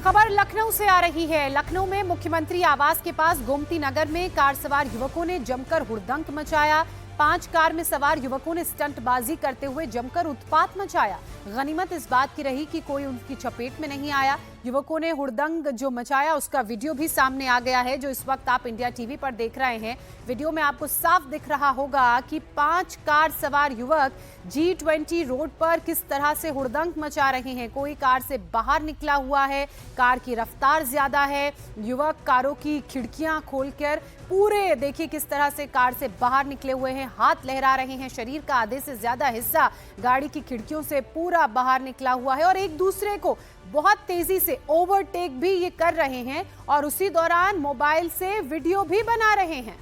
खबर लखनऊ से आ रही है। लखनऊ में मुख्यमंत्री आवास के पास गोमती नगर में कार सवार युवकों ने जमकर हुड़दंग मचाया। 5 कार में सवार युवकों ने स्टंटबाजी करते हुए जमकर उत्पात मचाया। गनीमत इस बात की रही कि कोई उनकी चपेट में नहीं आया। युवकों ने हुड़दंग जो मचाया उसका वीडियो भी सामने आ गया है, जो इस वक्त आप इंडिया टीवी पर देख रहे हैं। वीडियो में आपको साफ दिख रहा होगा कि 5 कार सवार युवक G20 रोड पर किस तरह से हुड़दंग मचा रहे हैं। कोई कार से बाहर निकला हुआ है, कार की रफ्तार ज्यादा है। युवक कारों की खिड़कियां खोलकर पूरे देखिए किस तरह से कार से बाहर निकले हुए हैं, हाथ लहरा रहे हैं। शरीर का आधे से ज्यादा हिस्सा गाड़ी की खिड़कियों से पूरा बाहर निकला हुआ है और एक दूसरे को बहुत तेजी से ओवरटेक भी ये कर रहे हैं और उसी दौरान मोबाइल से वीडियो भी बना रहे हैं।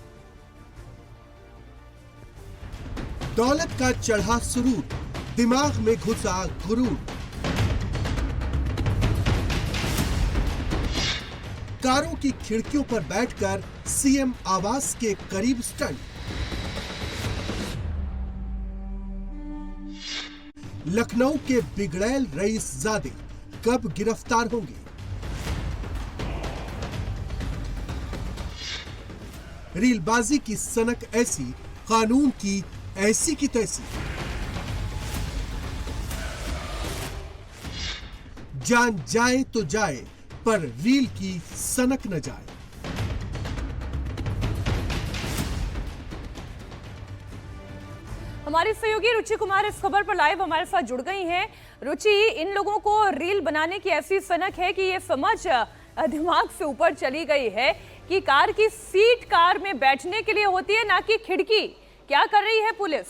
दौलत का चढ़ा सुरूर, दिमाग में घुसा गुरूर। कारों की खिड़कियों पर बैठकर सीएम आवास के करीब स्टंट। लखनऊ के बिगड़ैल रईसजादे कब गिरफ्तार होंगे? रीलबाजी की सनक ऐसी, कानून की ऐसी की तैसी। जान जाए तो जाए पर रील की सनक न जाए। हमारी सहयोगी रुचि कुमार इस खबर पर लाइव हमारे साथ जुड़ गई हैं। रुचि, इन लोगों को रील बनाने की ऐसी सनक है कि ये समझ दिमाग से ऊपर चली गई है कि कार की सीट कार में बैठने के लिए होती है, ना कि खिड़की। क्या कर रही है पुलिस?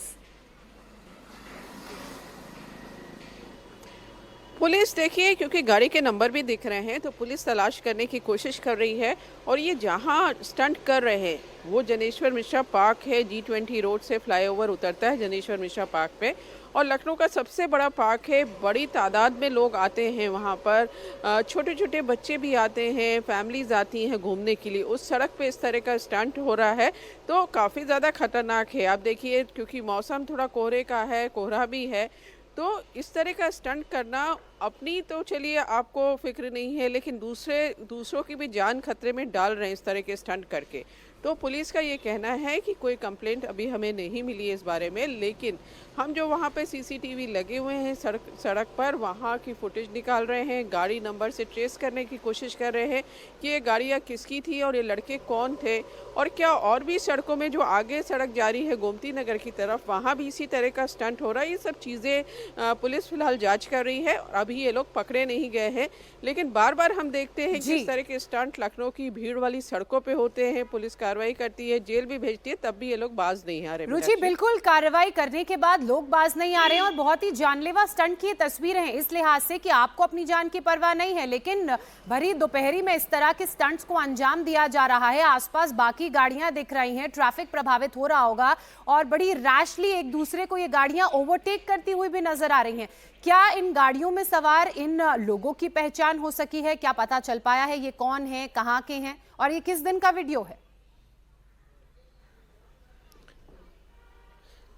पुलिस देखिए, क्योंकि गाड़ी के नंबर भी दिख रहे हैं तो पुलिस तलाश करने की कोशिश कर रही है। और ये जहां स्टंट कर रहे हैं वो जनेश्वर मिश्रा पार्क है। G20 रोड से फ्लाईओवर उतरता है जनेश्वर मिश्रा पार्क पे, और लखनऊ का सबसे बड़ा पार्क है। बड़ी तादाद में लोग आते हैं वहाँ पर, छोटे छोटे बच्चे भी आते हैं, फैमिलीज आती हैं घूमने के लिए। उस सड़क पे इस तरह का स्टंट हो रहा है तो काफ़ी ज़्यादा खतरनाक है। आप देखिए, क्योंकि मौसम थोड़ा कोहरे का है, कोहरा भी है, तो इस तरह का स्टंट करना, अपनी तो चलिए आपको फिक्र नहीं है, लेकिन दूसरों की भी जान खतरे में डाल रहे हैं इस तरह के स्टंट करके। तो पुलिस का ये कहना है कि कोई कंप्लेंट अभी हमें नहीं मिली है इस बारे में, लेकिन हम जो वहाँ पे CCTV लगे हुए हैं सड़क पर, वहाँ की फुटेज निकाल रहे हैं, गाड़ी नंबर से ट्रेस करने की कोशिश कर रहे हैं कि ये गाड़ियाँ किसकी थी और ये लड़के कौन थे, और क्या और भी सड़कों में जो आगे सड़क जारी है गोमती नगर की तरफ, वहाँ भी इसी तरह का स्टंट हो रहा है। ये सब चीज़ें पुलिस फिलहाल जाँच कर रही है और अभी ये लोग पकड़े नहीं गए हैं। लेकिन बार बार हम देखते हैं कि इस तरह के स्टंट लखनऊ की भीड़ वाली सड़कों पे होते हैं, पुलिस कार्रवाई करती है, जेल भी भेजती है, तब भी ये लोग बाज नहीं आ रहे। रुचि, बिल्कुल कार्रवाई करने के बाद लोग बाज नहीं आ रहे हैं और बहुत ही जानलेवा स्टंट की तस्वीरें हैं, इस लिहाज से कि आपको अपनी जान की परवाह नहीं है, लेकिन भरी दोपहरी में इस तरह के स्टंट्स को अंजाम दिया जा रहा है। आसपास बाकी गाड़ियां दिख रही हैं, ट्रैफिक प्रभावित हो रहा होगा और बड़ी रैशली एक दूसरे को ये गाड़ियां ओवरटेक करती हुई भी नजर आ रही हैं। क्या इन गाड़ियों में सवार इन लोगों की पहचान हो सकी है? क्या पता चल पाया है ये कौन है, कहां के हैं और ये किस दिन का वीडियो है?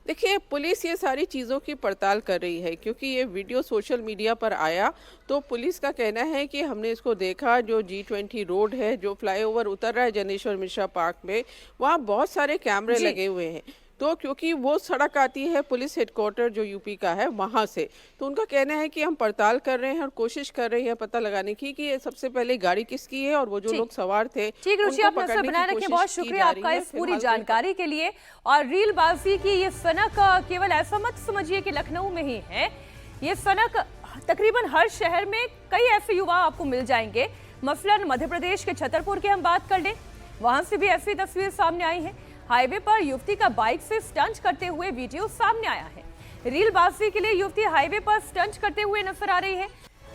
देखिए, पुलिस ये सारी चीज़ों की पड़ताल कर रही है, क्योंकि ये वीडियो सोशल मीडिया पर आया तो पुलिस का कहना है कि हमने इसको देखा। जो G20 रोड है, जो फ्लाईओवर उतर रहा है जनेश्वर मिश्रा पार्क में, वहाँ बहुत सारे कैमरे लगे हुए हैं। तो क्योंकि वो सड़क आती है पुलिस हेडक्वार्टर जो यूपी का है वहाँ से, तो उनका कहना है कि हम पड़ताल कर रहे हैं और कोशिश कर रहे हैं पता लगाने की कि ये सबसे पहले गाड़ी किसकी है और वो जो लोग सवार थे। ठीक रुचि, आप नजर बनाए रखें। बहुत शुक्रिया आपका इस पूरी जानकारी के लिए। और रीलबाजी की ये सनक केवल ऐसा मत समझिए कि लखनऊ में ही है, ये सनक तकरीबन हर शहर में कई ऐसे युवा आपको मिल जाएंगे। मसलन मध्य प्रदेश के छतरपुर की हम बात कर लें, वहां से भी ऐसी तस्वीर सामने आई है। हाईवे पर युवती का बाइक से स्टंट करते हुए वीडियो सामने आया है। रीलबाजी के लिए युवती हाईवे पर स्टंट करते हुए नजर आ रही है।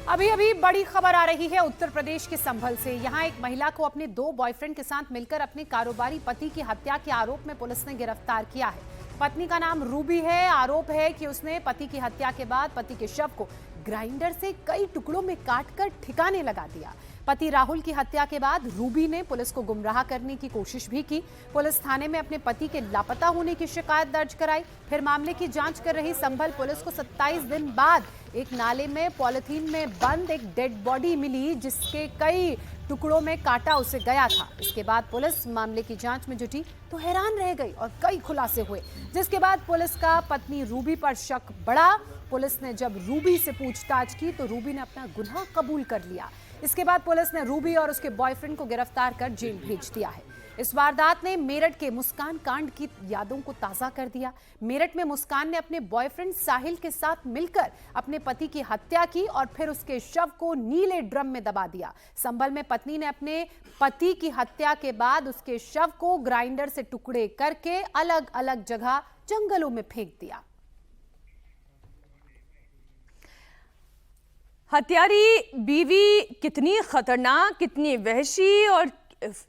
अभी बड़ी खबर आ रही है उत्तर प्रदेश के संभल से। यहाँ एक महिला को अपने 2 बॉयफ्रेंड के साथ मिलकर अपने कारोबारी पति की हत्या के आरोप में पुलिस ने गिरफ्तार किया है। पत्नी का नाम रूबी है। आरोप है कि उसने पति की हत्या के बाद पति के शव को ग्राइंडर से कई टुकड़ों में काटकर ठिकाने लगा दिया। पति राहुल की हत्या के बाद रूबी ने पुलिस को गुमराह करने की कोशिश भी की। पुलिस थाने में अपने पति के लापता होने की शिकायत दर्ज कराई। फिर मामले की जांच कर रही संभल पुलिस को 27 दिन बाद एक नाले में पॉलिथीन में बंद एक डेड बॉडी मिली जिसके कई टुकड़ों में काटा उसे गया था। इसके बाद पुलिस मामले की जांच में जुटी तो हैरान रह गई और कई खुलासे हुए, जिसके बाद पुलिस का पत्नी रूबी पर शक बढ़ा। पुलिस ने जब रूबी से पूछताछ की तो रूबी ने अपना गुनाह कबूल कर लिया। इसके बाद पुलिस ने रूबी और उसके बॉयफ्रेंड को गिरफ्तार कर जेल भेज दिया है। इस वारदात ने मेरठ के मुस्कान कांड की यादों को ताजा कर दिया। मेरठ में मुस्कान ने अपने बॉयफ्रेंड साहिल के साथ मिलकर अपने पति की हत्या की और फिर उसके शव को नीले ड्रम में दबा दिया। संभल में पत्नी ने अपने पति की हत्या के बाद उसके शव को ग्राइंडर से टुकड़े करके अलग अलग जगह जंगलों में फेंक दिया। हत्यारी बीवी कितनी खतरनाक, कितनी वहशी, और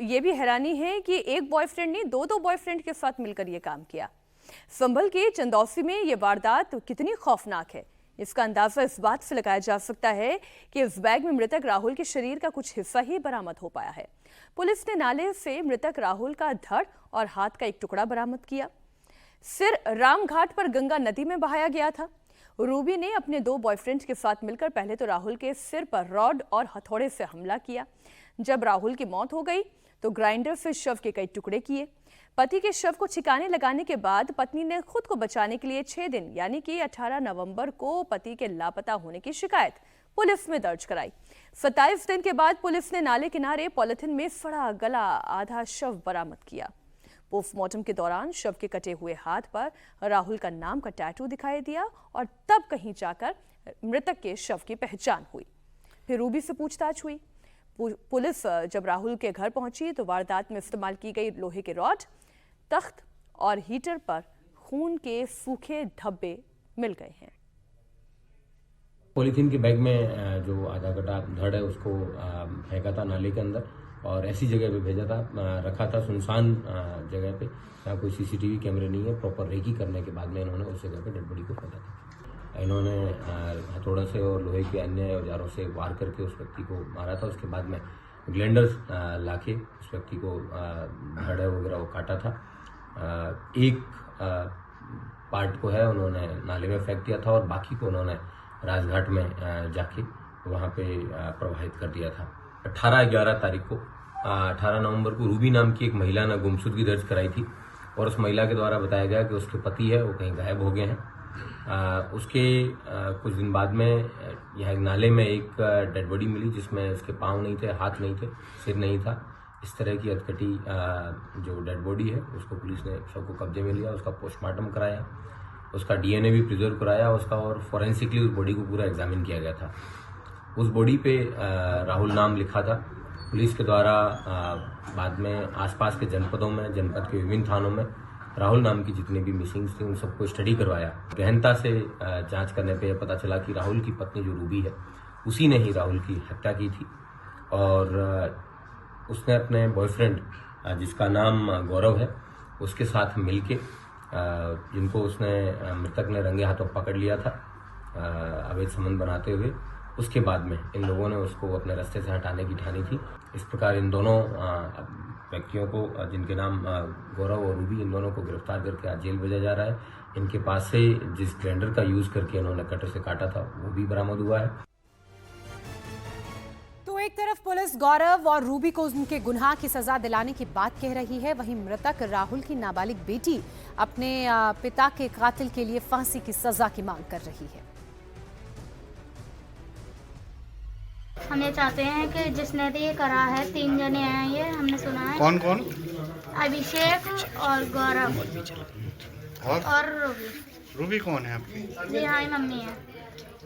ये भी हैरानी है कि एक बॉयफ्रेंड ने दो बॉयफ्रेंड के साथ मिलकर ये काम किया। संभल के चंदौसी में ये वारदात कितनी खौफनाक है, इसका अंदाजा इस बात से लगाया जा सकता है कि इस बैग में मृतक राहुल के शरीर का कुछ हिस्सा ही बरामद हो पाया है। पुलिस ने नाले से मृतक राहुल का धड़ और हाथ का एक टुकड़ा बरामद किया। सिर रामघाट पर गंगा नदी में बहाया गया था। रूबी ने अपने 2 बॉयफ्रेंड के साथ मिलकर पहले तो राहुल के सिर पर रॉड और हथौड़े से हमला किया। जब राहुल की मौत हो गई तो ग्राइंडर से शव के कई टुकड़े किए। पति के शव को ठिकाने लगाने के बाद पत्नी ने खुद को बचाने के लिए 6 दिन यानी कि 18 नवंबर को पति के लापता होने की शिकायत पुलिस में दर्ज कराई। 27 दिन के बाद पुलिस ने नाले किनारे पॉलिथीन में सड़ा गला आधा शव बरामद किया। पोस्टमार्टम के दौरान शव के कटे हुए हाथ पर राहुल का नाम का टैटू दिखाई दिया और तब कहीं जाकर मृतक के शव की पहचान हुई। फिर रूबी से पूछताछ हुई। पुलिस जब राहुल के घर पहुंची तो वारदात में इस्तेमाल की गई लोहे के रॉड, तख्त और हीटर पर खून के सूखे धब्बे मिल गए हैं। पॉलीथीन के बैग में जो आधा कटा धड़ है उसको फेंका था नाले के अंदर और ऐसी जगह पे भेजा था, रखा था सुनसान जगह पे जहाँ कोई सीसीटीवी कैमरे नहीं है। प्रॉपर रेकी करने के बाद में इन्होंने उस जगह पे डेड बॉडी को फेंका था। इन्होंने हथौड़ा से और लोहे के अन्य औजारों से वार करके उस व्यक्ति को मारा था। उसके बाद में ग्लेंडर लाके उस व्यक्ति को धड़ वगैरह वो काटा था। एक पार्ट को है उन्होंने नाले में फेंक दिया था और बाकी को उन्होंने राजघाट में जाके वहाँ पे प्रवाहित कर दिया था। 18/11 तारीख को 18 नवंबर को रूबी नाम की एक महिला ने गुमशुदगी दर्ज कराई थी और उस महिला के द्वारा बताया गया कि उसके पति है वो कहीं गायब हो गए हैं। उसके कुछ दिन बाद में यहाँ एक नाले में एक डेड बॉडी मिली जिसमें उसके पाँव नहीं थे, हाथ नहीं थे, सिर नहीं था। इस तरह की अधकटी जो डेड बॉडी है उसको पुलिस ने शव को कब्जे में लिया, उसका पोस्टमार्टम कराया, उसका डीएनए भी प्रिजर्व कराया उसका और फॉरेंसिकली उस बॉडी को पूरा एग्जामिन किया गया था। उस बॉडी पे राहुल नाम लिखा था। पुलिस के द्वारा बाद में आसपास के जनपदों में, जनपद के विभिन्न थानों में राहुल नाम की जितनी भी मिसिंग्स थी उन सबको स्टडी करवाया। गहनता से जांच करने पे पता चला कि राहुल की पत्नी जो रूबी है उसी ने ही राहुल की हत्या की थी और उसने अपने बॉयफ्रेंड जिसका नाम गौरव है उसके साथ मिलके जिनको उसने मृतक ने रंगे हाथों पकड़ लिया था अवैध संबंध बनाते हुए, उसके बाद में इन लोगों ने उसको अपने रास्ते से हटाने की ठानी थी। इस प्रकार इन दोनों व्यक्तियों को जिनके नाम गौरव और रूबी, इन दोनों को गिरफ्तार करके आज जेल भेजा जा रहा है। इनके पास से जिस ग्राइंडर का यूज करके इन्होंने कटर से काटा था वो भी बरामद हुआ है। तो एक तरफ पुलिस गौरव और रूबी को उनके गुनाह की सजा दिलाने की बात कह रही है, वहीं मृतक राहुल की नाबालिग बेटी अपने पिता के कातिल के लिए फांसी की सजा की मांग कर रही है। हम ये चाहते हैं कि जिसने ये करा है, 3 जने हैं ये, हमने सुना है। कौन कौन? अभिषेक और गौरव और रूबी। रूबी कौन है आपकी? जी हाँ, मम्मी है।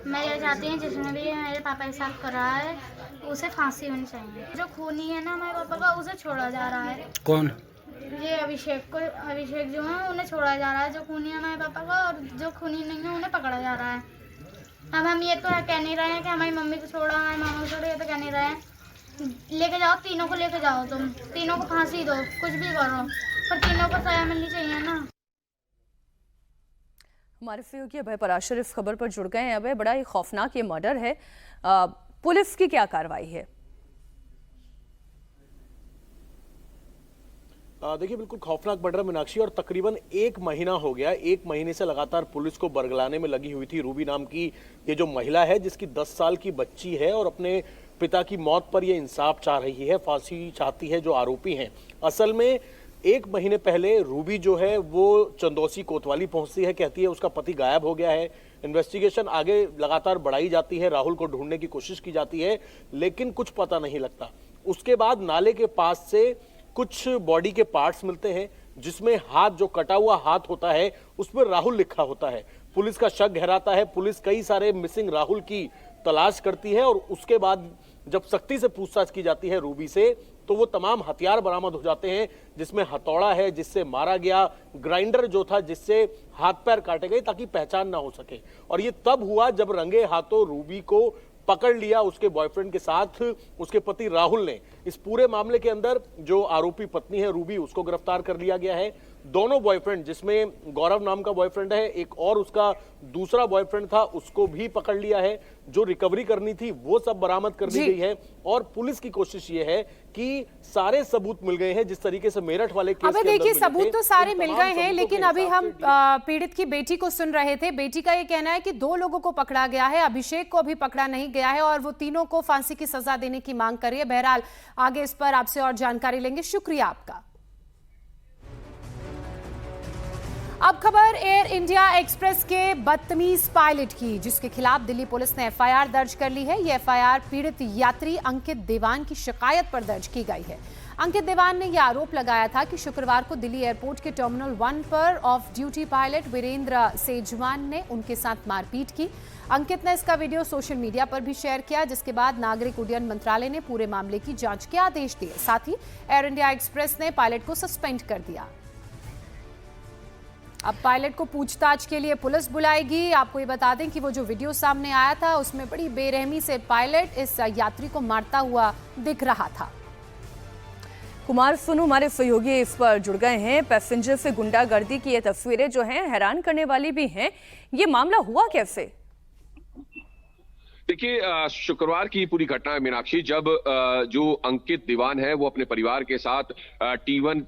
मैं ये चाहती हूँ जिसने भी मेरे पापा के साथ करा है उसे फांसी होनी चाहिए। जो खूनी है ना हमारे पापा का, उसे छोड़ा जा रहा है। कौन? ये अभिषेक जो है उन्हें छोड़ा जा रहा है, जो खूनी है हमारे पापा का, और जो खूनी नहीं है उन्हें पकड़ा जा रहा है। अब हम ये तो कह नहीं रहे हैं कि हमारी मम्मी को छोड़ा, हमारी मामा को छोड़ा, ये तो कह नहीं रहे हैं। लेके जाओ, तीनों को लेके जाओ, तुम तीनों को फांसी दो, कुछ भी करो, पर तीनों को सजा मिलनी चाहिए ना। हमारे सहयोगी अभय पराशर इस खबर पर जुड़ गए हैं। अभय, बड़ा ही खौफनाक ये मर्डर है, पुलिस की क्या कार्रवाई है? देखिए बिल्कुल खौफनाक बढ़ रहा मीनाक्षी, और तकरीबन 1 महीना हो गया। 1 महीने से लगातार पुलिस को बरगलाने में लगी हुई थी रूबी नाम की ये जो महिला है, जिसकी 10 साल की बच्ची है और अपने पिता की मौत पर ये इंसाफ चाह रही है, फांसी चाहती है जो आरोपी हैं। असल में 1 महीने पहले रूबी जो है वो चंदौसी कोतवाली पहुंचती है, कहती है उसका पति गायब हो गया है। इन्वेस्टिगेशन आगे लगातार बढ़ाई जाती है, राहुल को ढूंढने की कोशिश की जाती है, लेकिन कुछ पता नहीं लगता। उसके बाद नाले के पास से कुछ बॉडी के पार्ट्स मिलते हैं, जिसमें हाथ, जो कटा हुआ हाथ होता है, उस पर राहुल लिखा होता है। पुलिस का शक गहराता है, पुलिस कई सारे मिसिंग राहुल की तलाश करती है, और उसके बाद जब सख्ती से पूछताछ की जाती है रूबी से, तो वो तमाम हथियार बरामद हो जाते हैं, जिसमें हथौड़ा है जिससे मारा गया, ग्राइंडर जो था जिससे हाथ पैर काटे गए ताकि पहचान ना हो सके। और ये तब हुआ जब रंगे हाथों रूबी को पकड़ लिया उसके बॉयफ्रेंड के साथ उसके पति राहुल ने। इस पूरे मामले के अंदर जो आरोपी पत्नी है रूबी, उसको गिरफ्तार कर लिया गया है। दोनों बॉयफ्रेंड, जिसमें गौरव नाम का बॉयफ्रेंड है, एक और उसका दूसरा बॉयफ्रेंड था, उसको भी पकड़ लिया है। जो रिकवरी करनी थी वो सब बरामद कर ली गई है, और पुलिस की कोशिश ये है कि सारे सबूत मिल गए हैं। जिस तरीके से मेरठ वाले केस अबे देखिए, सबूत तो सारे मिल गए हैं, लेकिन अभी हम पीड़ित की बेटी को सुन रहे थे। बेटी का ये कहना है कि 2 लोगों को पकड़ा गया है, अभिषेक को अभी पकड़ा नहीं गया है, और वो तीनों को फांसी की सजा देने की मांग कर रही है। बहरहाल आगे इस पर आपसे और जानकारी लेंगे। शुक्रिया आपका। अब खबर एयर इंडिया एक्सप्रेस के बदतमीज पायलट की, जिसके खिलाफ दिल्ली पुलिस ने एफआईआर दर्ज कर ली है। ये एफआईआर पीड़ित यात्री अंकित देवान की शिकायत पर दर्ज की गई है। अंकित देवान ने यह आरोप लगाया था कि शुक्रवार को दिल्ली एयरपोर्ट के टर्मिनल 1 पर off duty pilot Virendra Sejwan ने उनके साथ मारपीट की। अंकित ने इसका वीडियो सोशल मीडिया पर भी शेयर किया, जिसके बाद नागरिक उड्डयन मंत्रालय ने पूरे मामले की जांच के आदेश दिए। साथ ही एयर इंडिया एक्सप्रेस ने पायलट को सस्पेंड कर दिया। अब पायलट को पूछताछ के लिए पुलिस बुलाएगी। आपको ये बता दें कि वो जो वीडियो सामने आया था, उसमें बड़ी बेरहमी से पायलट इस यात्री को मारता हुआ दिख रहा था। कुमार सोनू हमारे सहयोगी इस पर जुड़ गए हैं। पैसेंजर से गुंडागर्दी की ये तस्वीरें जो हैं हैरान करने वाली भी हैं। ये मामला हुआ कैसे? देखिए, शुक्रवार की पूरी घटना है मीनाक्षी, जब जो अंकित दीवान है वो अपने परिवार के साथ T1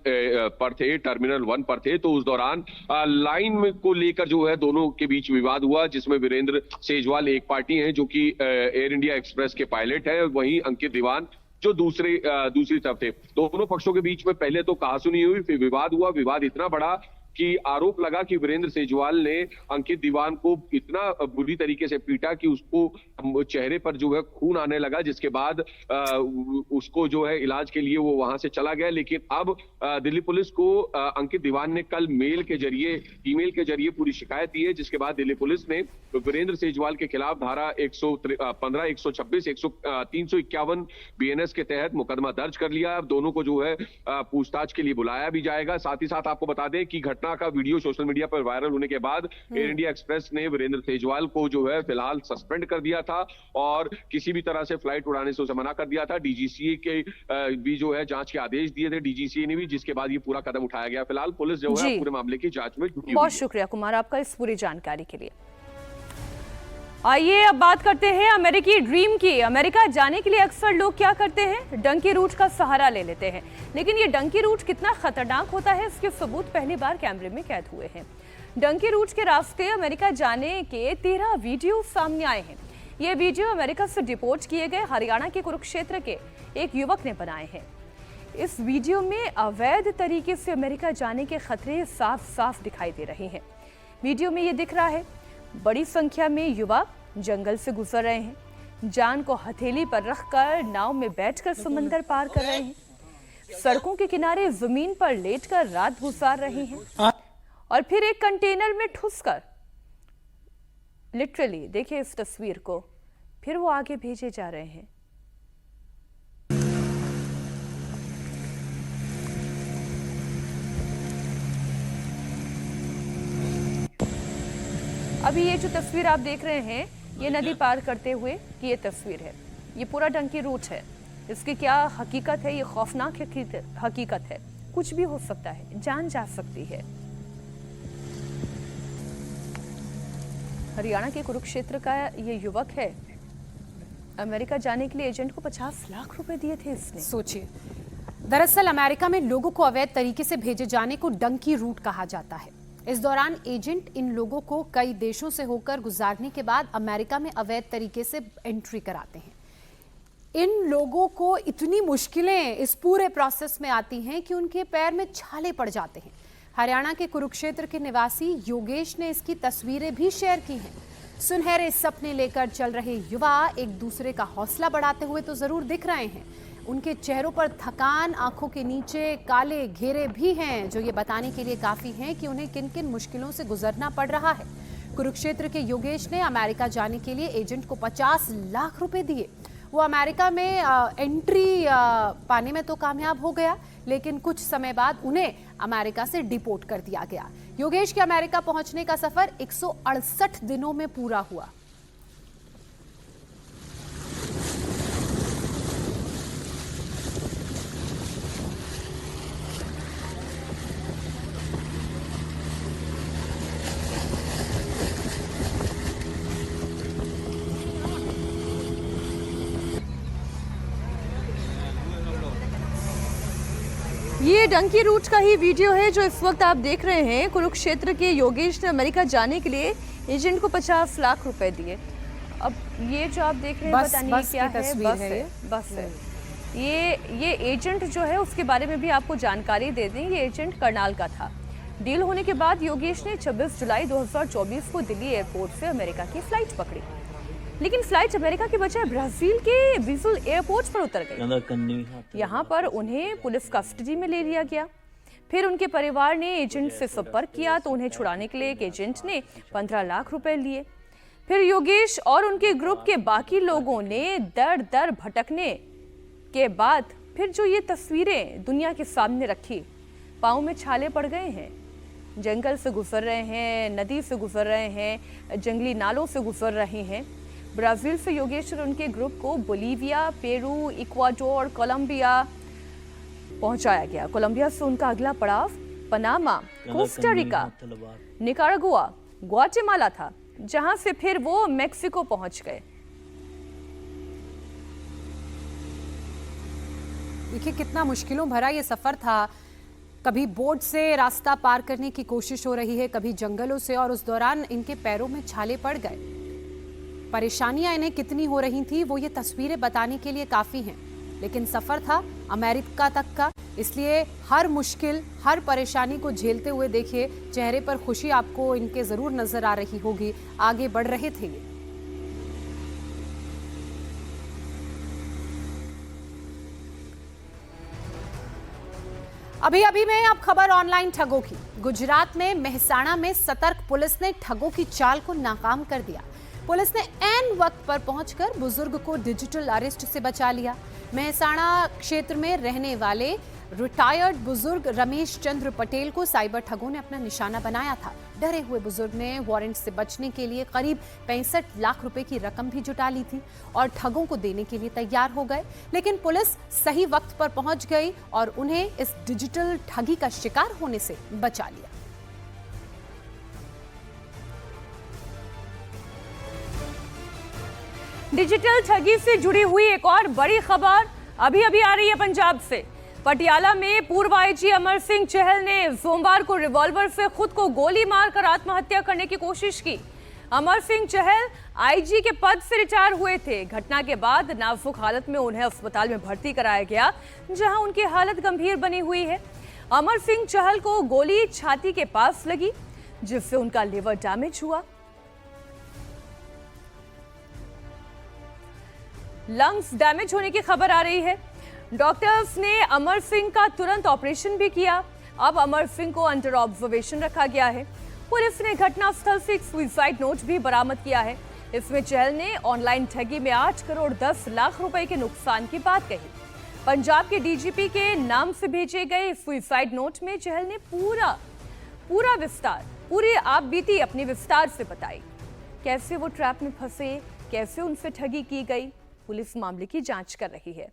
पर थे, टर्मिनल 1 पर थे। तो उस दौरान लाइन को लेकर जो है दोनों के बीच विवाद हुआ, जिसमें वीरेंद्र सेजवाल एक पार्टी हैं जो कि एयर इंडिया एक्सप्रेस के पायलट है, वहीं अंकित दीवान जो दूसरी तरफ थे। दोनों पक्षों के बीच में पहले तो कहासुनी हुई, फिर विवाद हुआ। विवाद इतना बड़ा कि आरोप लगा कि वीरेंद्र सेजवाल ने अंकित दीवान को इतना बुरी तरीके से पीटा कि उसको चेहरे पर जो है खून आने लगा, जिसके बाद उसको जो है इलाज के लिए वो वहां से चला गया। लेकिन अब दिल्ली पुलिस को अंकित दीवान ने कल ईमेल के जरिए पूरी शिकायत दी है, जिसके बाद दिल्ली पुलिस ने वीरेंद्र सेजवाल के खिलाफ धारा 115, 126, 351 BNS के तहत मुकदमा दर्ज कर लिया। अब दोनों को जो है पूछताछ के लिए बुलाया भी जाएगा। साथ ही साथ आपको बता दें कि घटना का वीडियो सोशल मीडिया पर वायरल होने के बाद एयर इंडिया एक्सप्रेस ने वीरेंद्र सेजवाल को जो है फिलहाल सस्पेंड कर दिया था, और किसी भी तरह से फ्लाइट उड़ाने से उसे मना कर दिया था। DGCA के भी जो है जांच के आदेश दिए थे DGCA ने भी, जिसके बाद ये पूरा कदम उठाया गया। फिलहाल पुलिस जो है पूरे मामले की जांच में जुटी हुई है। बहुत शुक्रिया कुमार आपका इस पूरी जानकारी के लिए। आइए अब बात करते हैं अमेरिकी ड्रीम की। अमेरिका जाने के लिए अक्सर लोग क्या करते हैं, डंकी रूट का सहारा ले लेते हैं। लेकिन ये डंकी रूट कितना खतरनाक होता है, इसके सबूत पहली बार कैमरे में कैद हुए हैं। डंकी रूट के रास्ते अमेरिका जाने के 13 वीडियो सामने आए हैं। ये वीडियो अमेरिका से डिपोर्ट किए गए हरियाणा के कुरुक्षेत्र के एक युवक ने बनाए हैं। इस वीडियो में अवैध तरीके से अमेरिका जाने के खतरे साफ साफ दिखाई दे रहे हैं। वीडियो में ये दिख रहा है, बड़ी संख्या में युवा जंगल से गुजर रहे हैं, जान को हथेली पर रखकर नाव में बैठकर समंदर पार कर रहे हैं, सड़कों के किनारे जमीन पर लेटकर रात गुजार रहे हैं, और फिर एक कंटेनर में ठुसकर, लिटरली देखिए इस तस्वीर को, फिर वो आगे भेजे जा रहे हैं। अभी ये जो तस्वीर आप देख रहे हैं, ये नदी पार करते हुए की ये तस्वीर है। ये पूरा डंकी रूट है। इसकी क्या हकीकत है, ये खौफनाक हकीकत है। कुछ भी हो सकता है, जान जा सकती है। हरियाणा के कुरुक्षेत्र का ये युवक है। अमेरिका जाने के लिए एजेंट को 50 लाख रुपए दिए थे इसने। सोचिए, दरअसल अमेरिका में लोगों को अवैध तरीके से भेजे जाने को डंकी रूट कहा जाता है। इस दौरान एजेंट इन लोगों को कई देशों से होकर गुजारने के बाद अमेरिका में अवैध तरीके से एंट्री कराते हैं। इन लोगों को इतनी मुश्किलें इस पूरे प्रोसेस में आती हैं कि उनके पैर में छाले पड़ जाते हैं। हरियाणा के कुरुक्षेत्र के निवासी योगेश ने इसकी तस्वीरें भी शेयर की हैं। सुनहरे सपने लेकर चल रहे युवा एक दूसरे का हौसला बढ़ाते हुए तो जरूर दिख रहे हैं। उनके चेहरों पर थकान, आंखों के नीचे काले घेरे भी हैं, जो ये बताने के लिए काफी हैं कि उन्हें किन किन मुश्किलों से गुजरना पड़ रहा है। कुरुक्षेत्र के योगेश ने अमेरिका जाने के लिए एजेंट को 50 लाख रुपए दिए। वो अमेरिका में एंट्री पाने में तो कामयाब हो गया, लेकिन कुछ समय बाद उन्हें अमेरिका से डिपोर्ट कर दिया गया। योगेश के अमेरिका पहुंचने का सफर 168 दिनों में पूरा हुआ। ये डंकी रूट का ही वीडियो है जो इस वक्त आप देख रहे हैं। कुरुक्षेत्र के योगेश ने अमेरिका जाने के लिए एजेंट को 50 लाख रुपए दिए। अब ये जो आप देख रहे हैं पता नहीं क्या है, बस है। ये एजेंट जो है उसके बारे में भी आपको जानकारी दे दें। ये एजेंट करनाल का था। डील होने के बाद योगेश ने 26 जुलाई 2024 को दिल्ली एयरपोर्ट से अमेरिका की फ्लाइट पकड़ी, लेकिन फ्लाइट अमेरिका के बजाय ब्राजील के ब्रिजुल एयरपोर्ट पर उतर गई। यहाँ पर उन्हें पुलिस कस्टडी में ले लिया गया। फिर उनके परिवार ने एजेंट से संपर्क किया तो उन्हें छुड़ाने के लिए एक एजेंट ने 15 लाख रुपए लिए। फिर योगेश और उनके ग्रुप के बाकी लोगों ने दर दर भटकने के बाद फिर जो ये तस्वीरें दुनिया के सामने रखी, पाँव में छाले पड़ गए हैं। जंगल से गुजर रहे हैं, नदी से गुजर रहे हैं, जंगली नालों से गुजर रहे हैं। ब्राजील से योगेश और उनके ग्रुप को बोलीविया, पेरू, इक्वाडोर, कोलंबिया पहुंचाया गया। कोलंबिया से उनका अगला पड़ाव Panama, Costa Rica, Nicaragua, Guatemala था, जहां से फिर वो मेक्सिको पहुंच गए। देखिए कितना मुश्किलों भरा ये सफर था। कभी बोट से रास्ता पार करने की कोशिश हो रही है, कभी जंगलों से, और उस दौरान इनके पैरों में छाले पड़ गए। परेशानियां इन्हें कितनी हो रही थी वो ये तस्वीरें बताने के लिए काफी हैं, लेकिन सफर था अमेरिका तक का, इसलिए हर मुश्किल, हर परेशानी को झेलते हुए देखिए चेहरे पर खुशी आपको इनके जरूर नजर आ रही होगी। आगे बढ़ रहे थे ये। अभी अभी में अब खबर ऑनलाइन ठगों की। गुजरात में मेहसाणा में सतर्क पुलिस ने ठगों की चाल को नाकाम कर दिया। पुलिस ने ऐन वक्त पर पहुंचकर बुजुर्ग को डिजिटल अरेस्ट से बचा लिया। मेहसाणा क्षेत्र में रहने वाले रिटायर्ड बुजुर्ग रमेश चंद्र पटेल को साइबर ठगों ने अपना निशाना बनाया था। डरे हुए बुजुर्ग ने वारंट से बचने के लिए करीब 65 लाख रुपए की रकम भी जुटा ली थी और ठगों को देने के लिए तैयार हो गए, लेकिन पुलिस सही वक्त पर पहुंच गई और उन्हें इस डिजिटल ठगी का शिकार होने से बचा लिया। डिजिटल ठगी से जुड़ी हुई एक और बड़ी खबर अभी अभी आ रही है पंजाब से। पटियाला में पूर्व आईजी अमर सिंह चहल ने सोमवार को रिवॉल्वर से खुद को गोली मारकर आत्महत्या करने की कोशिश की। अमर सिंह चहल आईजी के पद से रिटायर हुए थे। घटना के बाद नाजुक हालत में उन्हें अस्पताल में भर्ती कराया गया, जहां उनकी हालत गंभीर बनी हुई है। अमर सिंह चहल को गोली छाती के पास लगी, जिससे उनका लिवर डैमेज हुआ। लंग्स डैमेज होने की खबर आ रही है। डॉक्टर्स ने अमर सिंह का तुरंत ऑपरेशन भी किया। अब अमर सिंह को अंडर ऑब्जर्वेशन रखा गया है। पुलिस ने घटनास्थल से एक सुसाइड नोट भी बरामद किया है। इसमें चहल ने ऑनलाइन ठगी में 8 करोड़ 10 लाख रुपए के नुकसान की बात कही। पंजाब के डीजीपी के नाम से भेजे गए सुसाइड नोट में चहल ने पूरा विस्तार, पूरी आपबीती अपने विस्तार से बताई। कैसे वो ट्रैप में फंसे, कैसे उनसे ठगी की गई, पुलिस मामले की जांच कर रही है।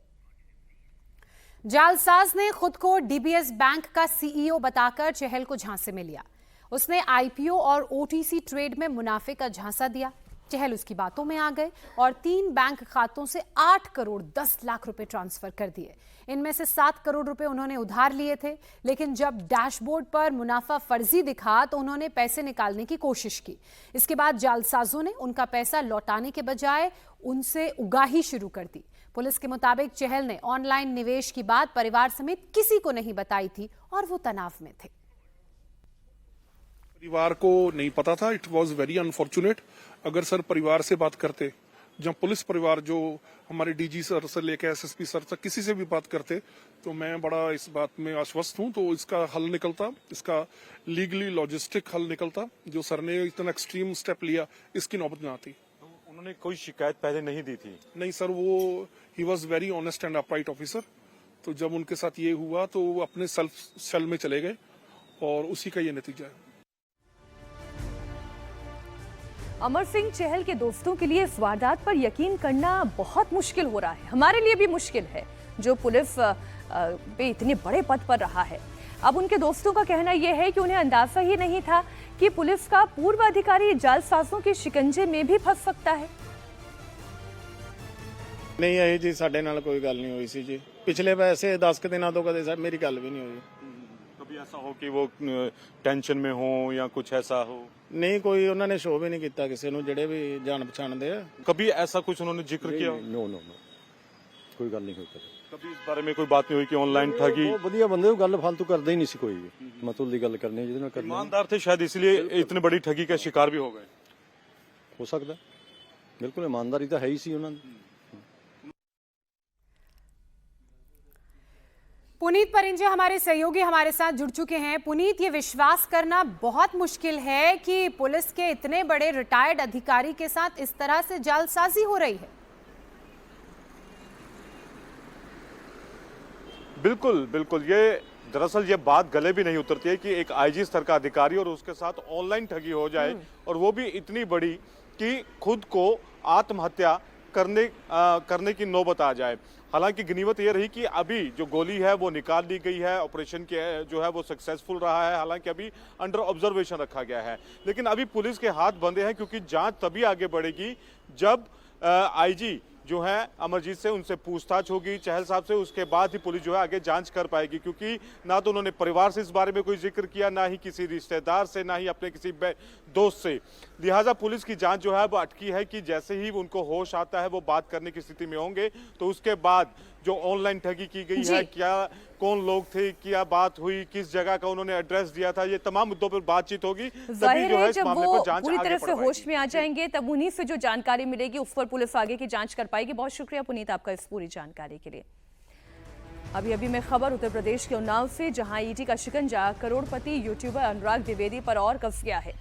जालसाज ने खुद को डीबीएस बैंक का सीईओ बताकर चहल को झांसे में लिया। उसने आईपीओ और ओटीसी ट्रेड में मुनाफे का झांसा दिया। चहल उसकी बातों में आ गए और 3 बैंक खातों से 8 करोड़ 10 लाख रुपए ट्रांसफर कर दिए। इनमें से 7 करोड़ रुपए उन्होंने उधार लिए थे, लेकिन जब डैशबोर्ड पर मुनाफा फर्जी दिखा तो उन्होंने पैसे निकालने की कोशिश की। इसके बाद जालसाजों ने उनका पैसा लौटाने के बजाय उनसे उगाही शुरू कर दी। पुलिस के मुताबिक चहल ने ऑनलाइन निवेश की बात परिवार समेत किसी को नहीं बताई थी और वो तनाव में थे। परिवार को नहीं पता था। It was very unfortunate. अगर सर परिवार से बात करते, जब पुलिस परिवार जो हमारे डीजी सर से लेकर एसएसपी सर तक किसी से भी बात करते, तो मैं बड़ा इस बात में आश्वस्त हूं। तो इसका हल निकलता, इसका लीगली लॉजिस्टिक हल निकलता। जो सर ने इतना एक्सट्रीम स्टेप लिया, इसकी नौबत ना आती। उन्होंने कोई शिकायत पहले नहीं दी थी? नहीं सर, वो he was very honest and upright officer. तो जब उनके साथ ये हुआ तो वो अपने सेल में चले गए और उसी का ये नतीजा है। अमर सिंह चहल के दोस्तों के लिए इस वारदात पर यकीन करना बहुत मुश्किल हो रहा है। हमारे लिए भी मुश्किल है, जो पुलिस पे इतने बड़े पद पर रहा है। अब उनके दोस्तों का कहना यह है कि उन्हें अंदाजा ही नहीं था कि पुलिस का पूर्व अधिकारी जालसाजों के शिकंजे में भी फंस सकता है। नहीं है जी, साडे नाल कोई गल नहीं हुई सी जी। पिछले वैसे 10 दिनों तो कदे मेरी गल भी नहीं हुई। कभी ऐसा हो कि वो टेंशन में हो या कुछ ऐसा हो? नहीं, कोई उन्होंने शो भी नहीं किया किसी को, जेडे भी जान पछाण दे। कभी ऐसा कुछ उन्होंने जिक्र किया? नो, कोई गल नहीं हुई। कभी इस बारे में कोई बात नहीं हुई कि ऑनलाइन ठगी? वधिया बंदे गल फालतू करते ही नहीं सी कोई भी। मतलब की गल करनी जिहदे नाल करनी। ईमानदार थे शायद, इसलिए इतनी बड़ी ठगी का शिकार भी हो गए। हो सकता, बिल्कुल ईमानदारी तो है ही सी उन्होंने। पुनीत परिंजे हमारे सहयोगी हमारे साथ जुड़ चुके हैं। पुनीत, ये विश्वास करना बहुत मुश्किल है कि पुलिस के इतने बड़े रिटायर्ड अधिकारी के साथ इस तरह से जालसाजी हो रही है। बिल्कुल बिल्कुल, ये दरअसल ये बात गले भी नहीं उतरती है कि एक आईजी स्तर का अधिकारी और उसके साथ ऑनलाइन ठगी हो जाए, और वो भी इतनी बड़ी कि खुद को आत्महत्या करने की नौबत आ जाए। हालांकि गनीमत ये रही कि अभी जो गोली है वो निकाल ली गई है, ऑपरेशन जो है वो सक्सेसफुल रहा है। हालांकि अभी अंडर ऑब्जर्वेशन रखा गया है, लेकिन अभी पुलिस के हाथ बंधे हैं, क्योंकि जांच तभी आगे बढ़ेगी जब आईजी जो है अमरजीत से उनसे पूछताछ होगी, चहल साहब से। उसके बाद ही पुलिस जो है आगे जांच कर पाएगी, क्योंकि ना तो उन्होंने परिवार से इस बारे में कोई जिक्र किया, ना ही किसी रिश्तेदार से, ना ही अपने किसी दोस्त से। लिहाजा पुलिस की जांच जो है वो अटकी है कि जैसे ही उनको होश आता है वो बात करने की स्थिति में होंगे, तो उसके बाद जो ऑनलाइन ठगी की गई है, क्या कौन लोग थे, क्या बात हुई, किस जगह का उन्होंने एड्रेस दिया था, ये तमाम मुद्दों पर बातचीत होगी। तभी जो है इस मामले पर जांच पूरी तरह से होश में आ जी। जाएंगे, तब उन्हीं से जो जानकारी मिलेगी उस पर पुलिस आगे की जांच कर पाएगी। बहुत शुक्रिया पुनीत आपका इस पूरी जानकारी के लिए। अभी में खबर उत्तर प्रदेश के उन्नाव से, जहां ईडी का शिकंजा करोड़पति यूट्यूबर अनुराग द्विवेदी पर और कस गया है।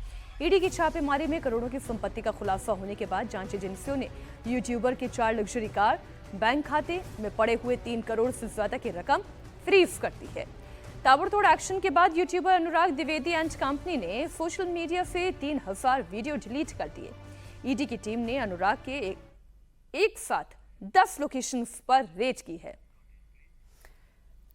ईडी की छापेमारी में करोड़ों की संपत्ति का खुलासा होने के बाद जांच एजेंसियों ने यूट्यूबर के 4 लग्जरी कार, बैंक खाते में पड़े हुए 3 करोड़ से ज्यादा की रकम फ्रीज कर दी है। ताबड़तोड़ एक्शन के बाद YouTuber Anurag Dwivedi and company ने सोशल मीडिया से 3000 वीडियो डिलीट कर दिए। ईडी की टीम ने अनुराग के एक साथ 10 लोकेशंस पर रेड की है।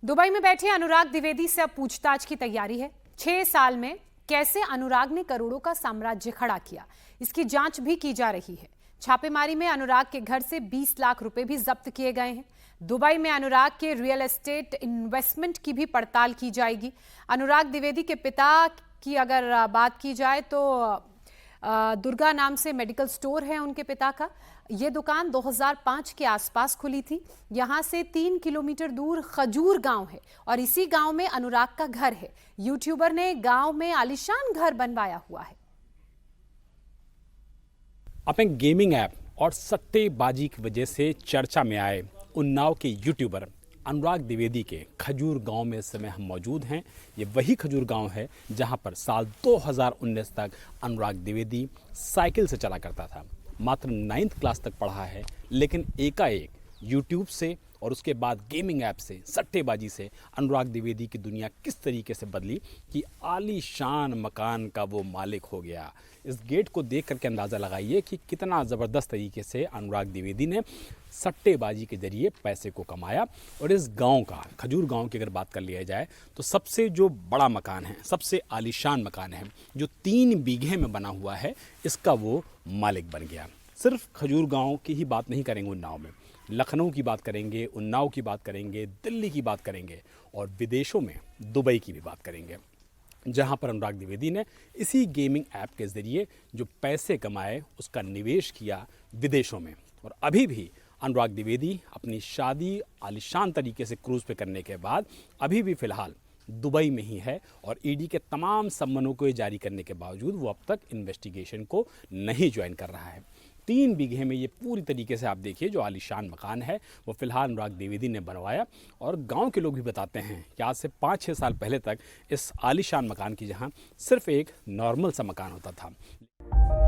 दुबई में बैठे अनुराग द्विवेदी से अब पूछताछ की तैयारी है। 6 साल में कैसे अनुराग ने करोड़ों का साम्राज्य खड़ा किया, इसकी जांच भी की जा रही है। छापेमारी में अनुराग के घर से 20 लाख रुपए भी जब्त किए गए हैं। दुबई में अनुराग के रियल एस्टेट इन्वेस्टमेंट की भी पड़ताल की जाएगी। अनुराग द्विवेदी के पिता की अगर बात की जाए तो दुर्गा नाम से मेडिकल स्टोर है उनके पिता का। ये दुकान 2005 के आसपास खुली थी। यहाँ से 3 किलोमीटर दूर खजूर गांव है और इसी गांव में अनुराग का घर है। यूट्यूबर ने गांव में आलीशान घर बनवाया हुआ है। अपने गेमिंग ऐप और सट्टेबाजी की वजह से चर्चा में आए उन्नाव के यूट्यूबर अनुराग द्विवेदी के खजूर गांव में इस समय हम मौजूद हैं। ये वही खजूर गांव है जहां पर साल 2019 तक अनुराग द्विवेदी साइकिल से चला करता था। मात्र 9th क्लास तक पढ़ा है, लेकिन एकाएक यूट्यूब से और उसके बाद गेमिंग ऐप से, सट्टेबाजी से अनुराग द्विवेदी की दुनिया किस तरीके से बदली कि आलीशान मकान का वो मालिक हो गया। इस गेट को देख करके अंदाज़ा लगाइए कि कितना ज़बरदस्त तरीके से अनुराग द्विवेदी ने सट्टेबाजी के जरिए पैसे को कमाया। और इस गांव का, खजूर गांव की अगर बात कर लिया जाए तो सबसे जो बड़ा मकान है, सबसे आलीशान मकान है, जो 3 बीघे में बना हुआ है, इसका वो मालिक बन गया। सिर्फ खजूर गांव की ही बात नहीं करेंगे उन्नाव में, लखनऊ की बात करेंगे, उन्नाव की बात करेंगे, दिल्ली की बात करेंगे और विदेशों में दुबई की भी बात करेंगे, जहां पर अनुराग द्विवेदी ने इसी गेमिंग ऐप के ज़रिए जो पैसे कमाए उसका निवेश किया विदेशों में। और अभी भी अनुराग द्विवेदी अपनी शादी आलीशान तरीके से क्रूज़ पे करने के बाद अभी भी फ़िलहाल दुबई में ही है और ईडी के तमाम सम्मनों को जारी करने के बावजूद वो अब तक इन्वेस्टिगेशन को नहीं ज्वाइन कर रहा है। 3 बीघे में ये पूरी तरीके से आप देखिए जो आलीशान मकान है वो फिलहाल अनुराग द्विवेदी ने बनवाया। और गांव के लोग भी बताते हैं कि आज से 5-6 साल पहले तक इस आलीशान मकान की जहां सिर्फ एक नॉर्मल सा मकान होता था।